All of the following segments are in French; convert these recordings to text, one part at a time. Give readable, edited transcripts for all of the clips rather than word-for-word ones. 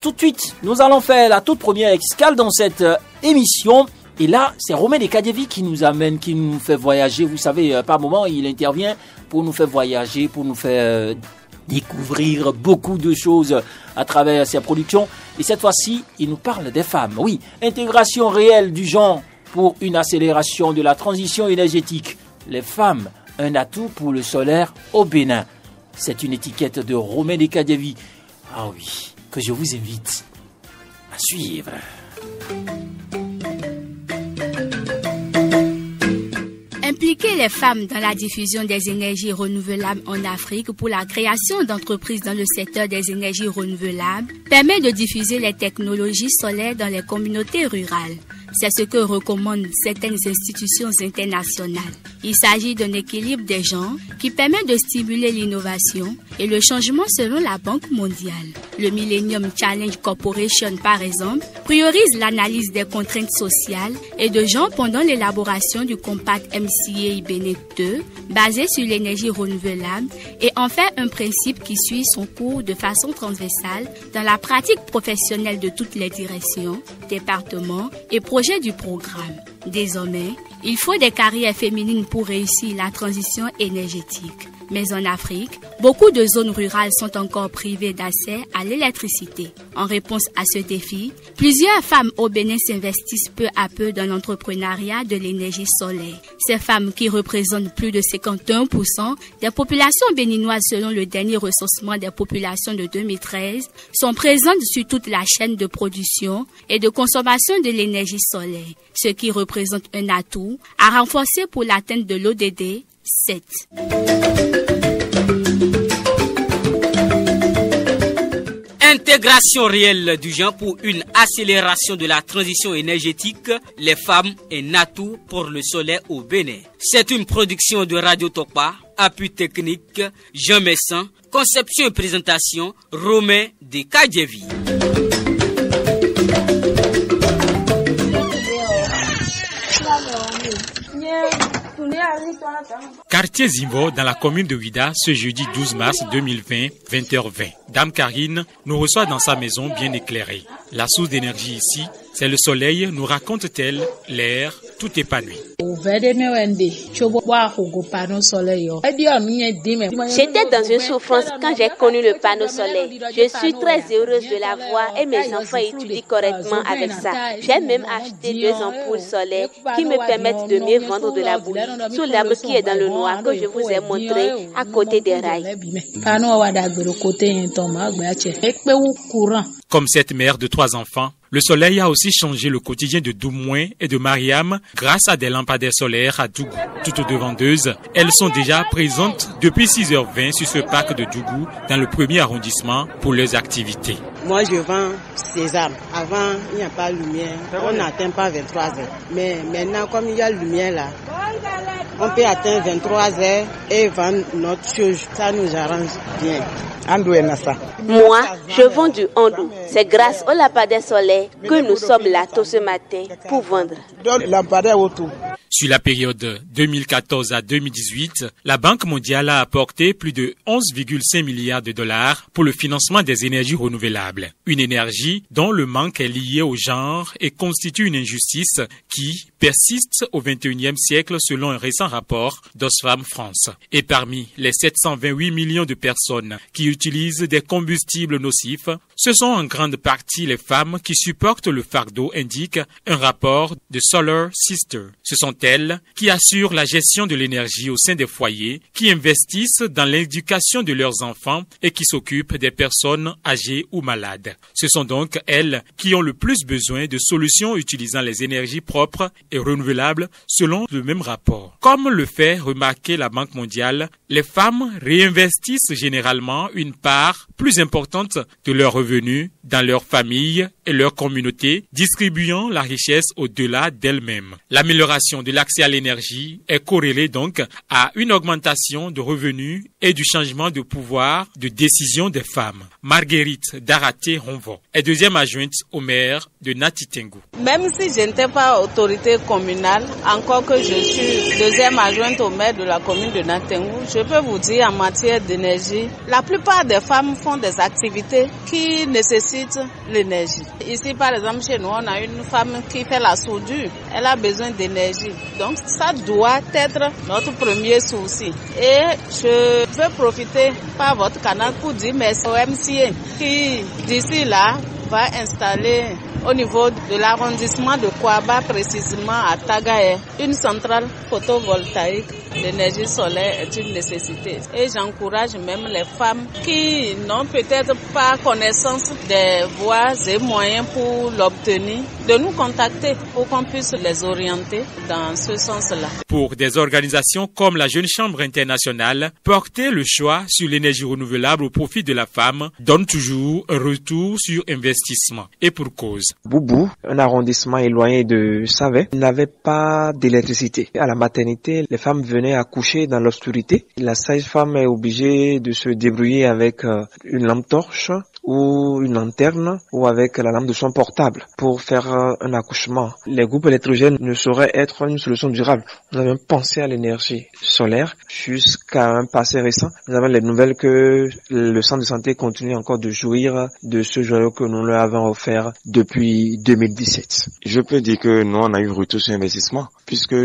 tout de suite, nous allons faire la toute première escale dans cette émission. Et là, c'est Romain Dekadievi qui nous amène, qui nous fait voyager. Vous savez, par moment, il intervient pour nous faire voyager, pour nous faire découvrir beaucoup de choses à travers ses productions. Et cette fois-ci, il nous parle des femmes. Oui, intégration réelle du genre pour une accélération de la transition énergétique. Les femmes, un atout pour le solaire au Bénin. C'est une étiquette de Romain Dekadievi. Ah oui, que je vous invite à suivre. Impliquer les femmes dans la diffusion des énergies renouvelables en Afrique pour la création d'entreprises dans le secteur des énergies renouvelables permet de diffuser les technologies solaires dans les communautés rurales. C'est ce que recommandent certaines institutions internationales. Il s'agit d'un équilibre des genres qui permet de stimuler l'innovation et le changement selon la Banque mondiale. Le Millennium Challenge Corporation, par exemple, priorise l'analyse des contraintes sociales et de genre pendant l'élaboration du Compact MCA Bénin 2, basé sur l'énergie renouvelable, et en fait un principe qui suit son cours de façon transversale dans la pratique professionnelle de toutes les directions, départements et projets du programme. Désormais, il faut des carrières féminines pour réussir la transition énergétique. Mais en Afrique, beaucoup de zones rurales sont encore privées d'accès à l'électricité. En réponse à ce défi, plusieurs femmes au Bénin s'investissent peu à peu dans l'entrepreneuriat de l'énergie solaire. Ces femmes, qui représentent plus de 51% des populations béninoises selon le dernier recensement des populations de 2013, sont présentes sur toute la chaîne de production et de consommation de l'énergie solaire, ce qui représente un atout à renforcer pour l'atteinte de l'ODD 7. Intégration réelle du genre pour une accélération de la transition énergétique, les femmes un atout pour le solaire au Bénin. C'est une production de Radio Topa, appui technique Jean Messan, conception et présentation Romain Dekadievi. Quartier Zimbo, dans la commune de Ouida, ce jeudi 12 mars 2020, 20h20. Dame Karine nous reçoit dans sa maison bien éclairée. La source d'énergie ici, c'est le soleil, nous raconte-t-elle, l'air tout épanoui. J'étais dans une souffrance quand j'ai connu le panneau solaire. Je suis très heureuse de l'avoir et mes enfants étudient correctement avec ça. J'ai même acheté 2 ampoules solaires qui me permettent de mieux vendre de la bougie sous l'arbre qui est dans le noir que je vous ai montré à côté des rails. Comme cette mère de 3 enfants, le soleil a aussi changé le quotidien de Doumouin et de Mariam grâce à des lampadaires solaires à Dougou. Toutes deux vendeuses, elles sont déjà présentes depuis 6h20 sur ce parc de Dougou dans le 1er arrondissement pour leurs activités. Moi, je vends sésame. Avant, il n'y a pas de lumière. On n'atteint pas 23h. Mais maintenant, comme il y a la lumière là, on peut atteindre 23h et vendre notre chose. Ça nous arrange bien. Moi, je vends du andou. C'est grâce au lampadaire solaire que nous sommes là tôt ce matin pour vendre. Sur la période 2014 à 2018, la Banque mondiale a apporté plus de 11,5 milliards de dollars pour le financement des énergies renouvelables. Une énergie dont le manque est lié au genre et constitue une injustice qui persiste au XXIe siècle selon un récent rapport d'Oxfam France. Et parmi les 728 millions de personnes qui utilisent des combustibles nocifs, ce sont en grande partie les femmes qui supportent le fardeau, indique un rapport de Solar Sister. Ce sont elles qui assurent la gestion de l'énergie au sein des foyers, qui investissent dans l'éducation de leurs enfants et qui s'occupent des personnes âgées ou malades. Ce sont donc elles qui ont le plus besoin de solutions utilisant les énergies propres et renouvelables selon le même rapport. Comme le fait remarquer la Banque mondiale, les femmes réinvestissent généralement une part plus importante de leurs revenus dans leur famille et leur communauté, distribuant la richesse au-delà d'elles-mêmes. L'amélioration de l'accès à l'énergie est corrélée donc à une augmentation de revenus et du changement de pouvoir de décision des femmes. Marguerite Daraté-Ronvo est deuxième adjointe au maire de Natitengu. Même si je n'étais pas autorité communale, encore que je suis deuxième adjointe au maire de la commune de Natitengu, je peux vous dire en matière d'énergie, la plupart des femmes font des activités qui nécessitent nécessite l'énergie. Ici, par exemple, chez nous, on a une femme qui fait la soudure. Elle a besoin d'énergie. Donc, ça doit être notre premier souci. Et je veux profiter par votre canal pour dire merci au MCA qui, d'ici là, va installer au niveau de l'arrondissement de Kouaba, précisément à Tagaye, une centrale photovoltaïque. L'énergie solaire est une nécessité. Et j'encourage même les femmes qui n'ont peut-être pas connaissance des voies et moyens pour l'obtenir, de nous contacter pour qu'on puisse les orienter dans ce sens-là. Pour des organisations comme la Jeune Chambre internationale, porter le choix sur l'énergie renouvelable au profit de la femme donne toujours un retour sur investissement. Et pour cause. Boubou, un arrondissement éloigné de Savet, n'avait pas d'électricité. À la maternité, les femmes venaient accoucher dans l'obscurité. La sage-femme est obligée de se débrouiller avec une lampe torche ou une lanterne ou avec la lampe de son portable pour faire un accouchement. Les groupes électrogènes ne sauraient être une solution durable. Nous avons pensé à l'énergie solaire jusqu'à un passé récent. Nous avons les nouvelles que le centre de santé continue encore de jouir de ce joyau que nous leur avons offert depuis 2017. Je peux dire que nous, on a eu retour sur investissement puisque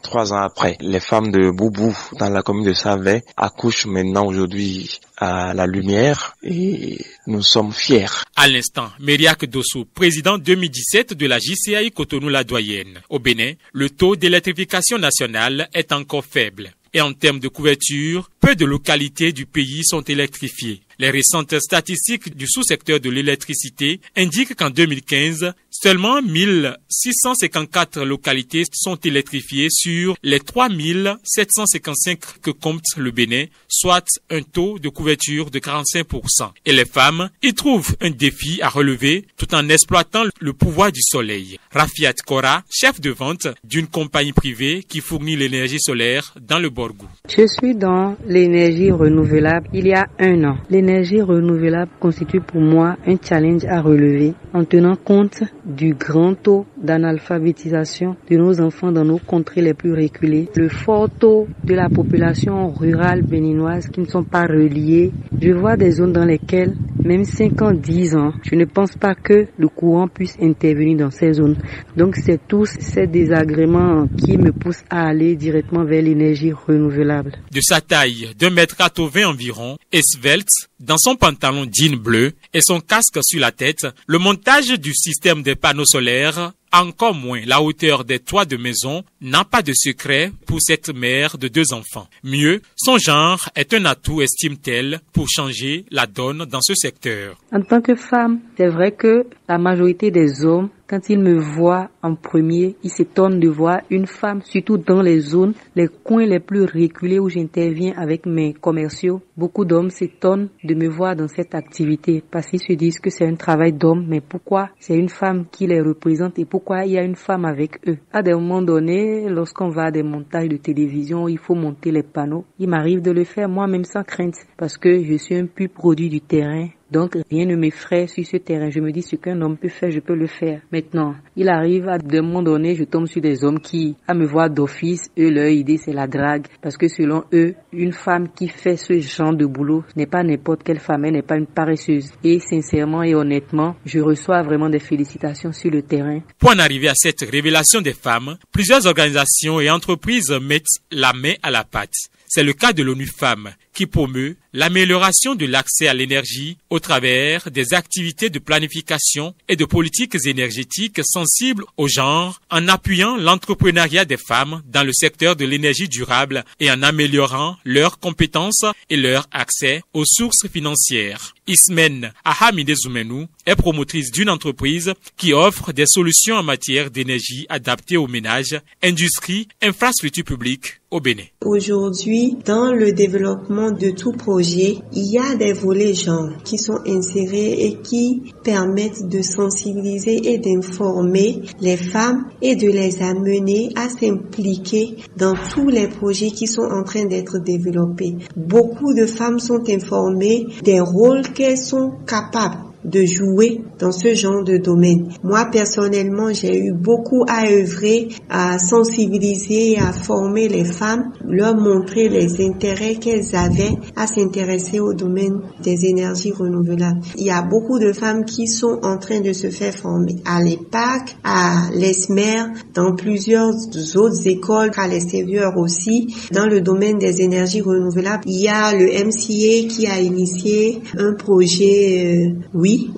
3 ans après, les femmes de Boubou dans la commune de Savet accouchent maintenant aujourd'hui à la lumière et nous sommes fiers. À l'instant, Mériac Dosso, président 2017 de la JCI Cotonou-La Doyenne. Au Bénin, le taux d'électrification nationale est encore faible. Et en termes de couverture, peu de localités du pays sont électrifiées. Les récentes statistiques du sous-secteur de l'électricité indiquent qu'en 2015, seulement 1654 localités sont électrifiées sur les 3755 que compte le Bénin, soit un taux de couverture de 45%. Et les femmes y trouvent un défi à relever tout en exploitant le pouvoir du soleil. Rafiat Kora, chef de vente d'une compagnie privée qui fournit l'énergie solaire dans le Borgou. Je suis dans l'énergie renouvelable il y a 1 an. L'énergie renouvelable constitue pour moi un challenge à relever en tenant compte du grand taux d'analphabétisation de nos enfants dans nos contrées les plus reculées, le fort taux de la population rurale béninoise qui ne sont pas reliées. Je vois des zones dans lesquelles, même 5 ans, 10 ans, je ne pense pas que le courant puisse intervenir dans ces zones. Donc c'est tous ces désagréments qui me poussent à aller directement vers l'énergie renouvelable. De sa taille d'1,80 m environ, esvelte, dans son pantalon jean bleu et son casque sur la tête, le montage du système des panneaux solaires, encore moins la hauteur des toits de maison, n'a pas de secret pour cette mère de 2 enfants. Mieux, son genre est un atout, estime-t-elle, pour changer la donne dans ce secteur. En tant que femme, c'est vrai que la majorité des hommes, quand ils me voient en premier, ils s'étonnent de voir une femme, surtout dans les zones, les coins les plus reculés où j'interviens avec mes commerciaux. Beaucoup d'hommes s'étonnent de me voir dans cette activité parce qu'ils se disent que c'est un travail d'homme, mais pourquoi c'est une femme qui les représente et pourquoi il y a une femme avec eux. À des moments donnés, lorsqu'on va à des montages de télévision, il faut monter les panneaux. Il m'arrive de le faire moi-même sans crainte parce que je suis un pur produit du terrain. Donc, rien ne m'effraie sur ce terrain. Je me dis, ce qu'un homme peut faire, je peux le faire. Maintenant, il arrive à des moments donnés, je tombe sur des hommes qui, à me voir d'office, eux, leur idée, c'est la drague. Parce que selon eux, une femme qui fait ce genre de boulot n'est pas n'importe quelle femme, elle n'est pas une paresseuse. Et sincèrement et honnêtement, je reçois vraiment des félicitations sur le terrain. Pour en arriver à cette révélation des femmes, plusieurs organisations et entreprises mettent la main à la pâte. C'est le cas de l'ONU Femmes, qui promeut l'amélioration de l'accès à l'énergie au travers des activités de planification et de politiques énergétiques sensibles au genre, en appuyant l'entrepreneuriat des femmes dans le secteur de l'énergie durable et en améliorant leurs compétences et leur accès aux sources financières. Ismen Ahamide Zoumenou est promotrice d'une entreprise qui offre des solutions en matière d'énergie adaptées aux ménages, industries, infrastructures publiques au Bénin. Aujourd'hui, dans le développement de tout projet, il y a des volets genre qui sont insérés et qui permettent de sensibiliser et d'informer les femmes et de les amener à s'impliquer dans tous les projets qui sont en train d'être développés. Beaucoup de femmes sont informées des rôles qu'elles sont capables de jouer dans ce genre de domaine. Moi, personnellement, j'ai eu beaucoup à œuvrer, à sensibiliser et à former les femmes, leur montrer les intérêts qu'elles avaient à s'intéresser au domaine des énergies renouvelables. Il y a beaucoup de femmes qui sont en train de se faire former à l'EPAC, à l'ESMER, dans plusieurs autres écoles, à l'extérieur aussi. Dans le domaine des énergies renouvelables, il y a le MCA qui a initié un projet,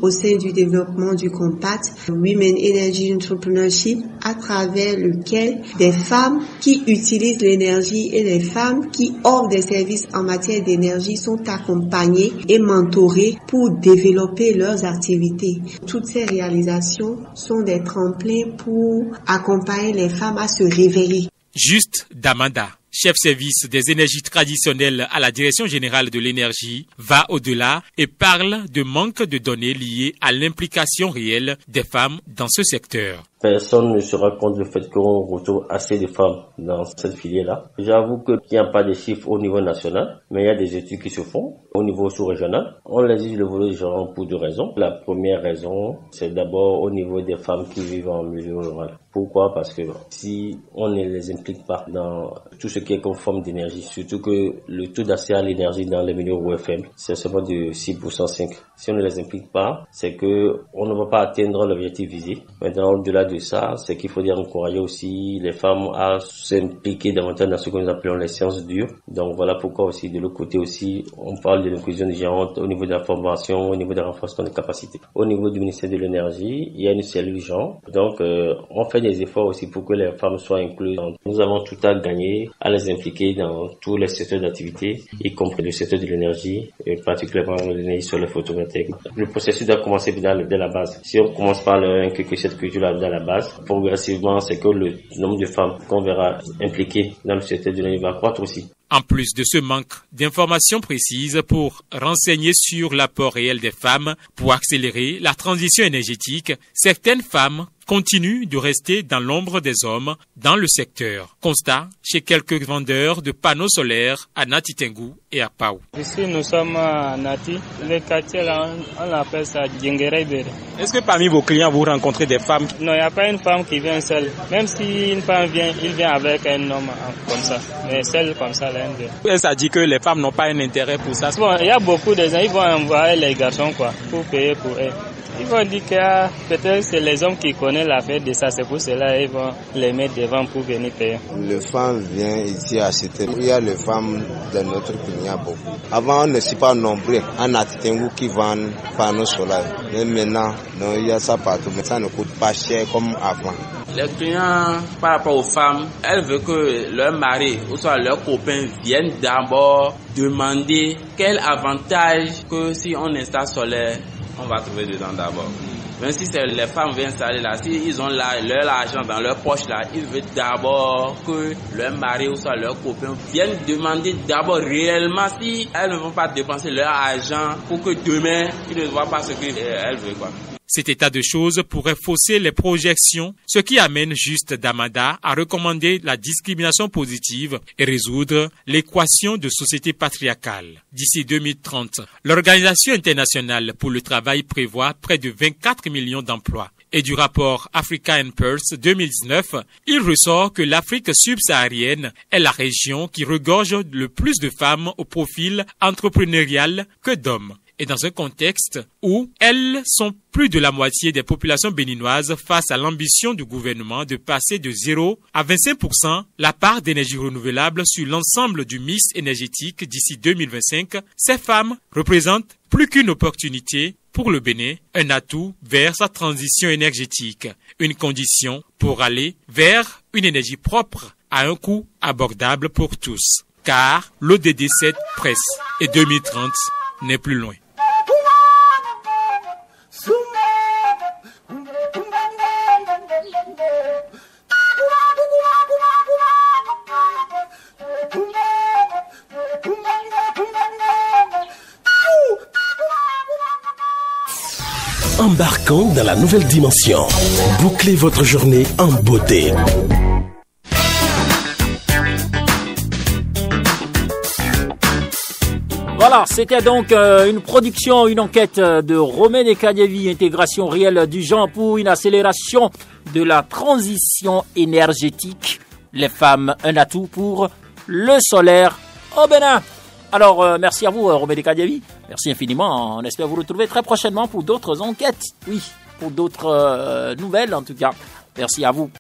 au sein du développement du Compact, Women Energy Entrepreneurship, à travers lequel des femmes qui utilisent l'énergie et des femmes qui offrent des services en matière d'énergie sont accompagnées et mentorées pour développer leurs activités. Toutes ces réalisations sont des tremplins pour accompagner les femmes à se révéler. Juste Damanda, chef service des énergies traditionnelles à la Direction générale de l'énergie, va au-delà et parle de manque de données liées à l'implication réelle des femmes dans ce secteur. Personne ne se rend compte du fait qu'on retrouve assez de femmes dans cette filière-là. J'avoue qu'il n'y a pas de chiffres au niveau national, mais il y a des études qui se font au niveau sous-régional. On légifère le volet genre pour deux raisons. La première raison, c'est d'abord au niveau des femmes qui vivent en milieu rural. Pourquoi? Parce que si on ne les implique pas dans tout ce qui est conforme d'énergie, surtout que le taux d'accès à l'énergie dans les milieux ruraux est faible, c'est seulement de 6%, 5%. Si on ne les implique pas, c'est que on ne va pas atteindre l'objectif visé. Maintenant, au-delà de ça, c'est qu'il faut encourager aussi les femmes à s'impliquer davantage dans ce que nous appelons les sciences dures. Donc voilà pourquoi aussi de l'autre côté aussi, on parle de l'inclusion des gens au niveau de la formation, au niveau du renforcement des capacités. Au niveau du ministère de l'énergie, il y a une cellule genre. Donc on fait des efforts aussi pour que les femmes soient incluses. Nous avons tout à gagner à les impliquer dans tous les secteurs d'activité, y compris le secteur de l'énergie, et particulièrement l'énergie sur les photovoltaïques. Le processus doit commencer dès la base. Si on commence par inculquer cette culture-là dans la base, progressivement, c'est que le nombre de femmes qu'on verra impliquées dans le secteur de l'énergie va croître aussi. En plus de ce manque d'informations précises pour renseigner sur l'apport réel des femmes pour accélérer la transition énergétique, certaines femmes continuent de rester dans l'ombre des hommes dans le secteur. Constat chez quelques vendeurs de panneaux solaires à Nati Tengu et à Pau. Ici, nous sommes à Nati. Le quartier, là, on appelle ça Djengerebere. Est-ce que parmi vos clients, vous rencontrez des femmes? Non, il n'y a pas une femme qui vient seule. Même si une femme vient, il vient avec un homme comme ça. Mais seule comme ça, là, elle vient. Ça dit que les femmes n'ont pas un intérêt pour ça. Bon, il y a beaucoup de gens, ils vont envoyer les garçons, pour payer pour eux. Ils vont dire que peut-être c'est les hommes qui connaissent l'affaire de ça, c'est pour cela qu'ils vont les mettre devant pour venir payer. Les femmes viennent ici acheter. Il y a les femmes de notre client beaucoup. Avant, on ne s'est pas nombreux en Atitengu qui vendent panneaux solaires. Mais maintenant, non, il y a ça partout. Mais ça ne coûte pas cher comme avant. Les clients, par rapport aux femmes, elles veulent que leur mari ou soit leur copain viennent d'abord demander quel avantage que si on installe solaire, on va trouver dedans d'abord. Même si c'est les femmes viennent installer là, si ils ont leur argent dans leur poche là, ils veulent d'abord que leur mari ou soit leur copain viennent demander d'abord réellement si elles ne vont pas dépenser leur argent pour que demain, ils ne voient pas ce qu'elles veulent, quoi. Cet état de choses pourrait fausser les projections, ce qui amène Juste Damanda à recommander la discrimination positive et résoudre l'équation de société patriarcale. D'ici 2030, l'Organisation internationale pour le travail prévoit près de 24 millions d'emplois. Et du rapport Africa and Pulse 2019, il ressort que l'Afrique subsaharienne est la région qui regorge le plus de femmes au profil entrepreneurial que d'hommes. Et dans un contexte où elles sont plus de la moitié des populations béninoises face à l'ambition du gouvernement de passer de 0 à 25% la part d'énergie renouvelable sur l'ensemble du mix énergétique d'ici 2025, ces femmes représentent plus qu'une opportunité pour le Bénin, un atout vers sa transition énergétique, une condition pour aller vers une énergie propre à un coût abordable pour tous. Car l'ODD 7 presse et 2030 n'est plus loin. Embarquons dans la nouvelle dimension. Bouclez votre journée en beauté. Voilà, c'était donc une production, une enquête de Romain Kadjevi, intégration réelle du genre pour une accélération de la transition énergétique. Les femmes, un atout pour le solaire au Bénin. Alors, merci à vous, Romain Kadjevi. Merci infiniment. On espère vous retrouver très prochainement pour d'autres enquêtes. Oui, pour d'autres nouvelles en tout cas. Merci à vous.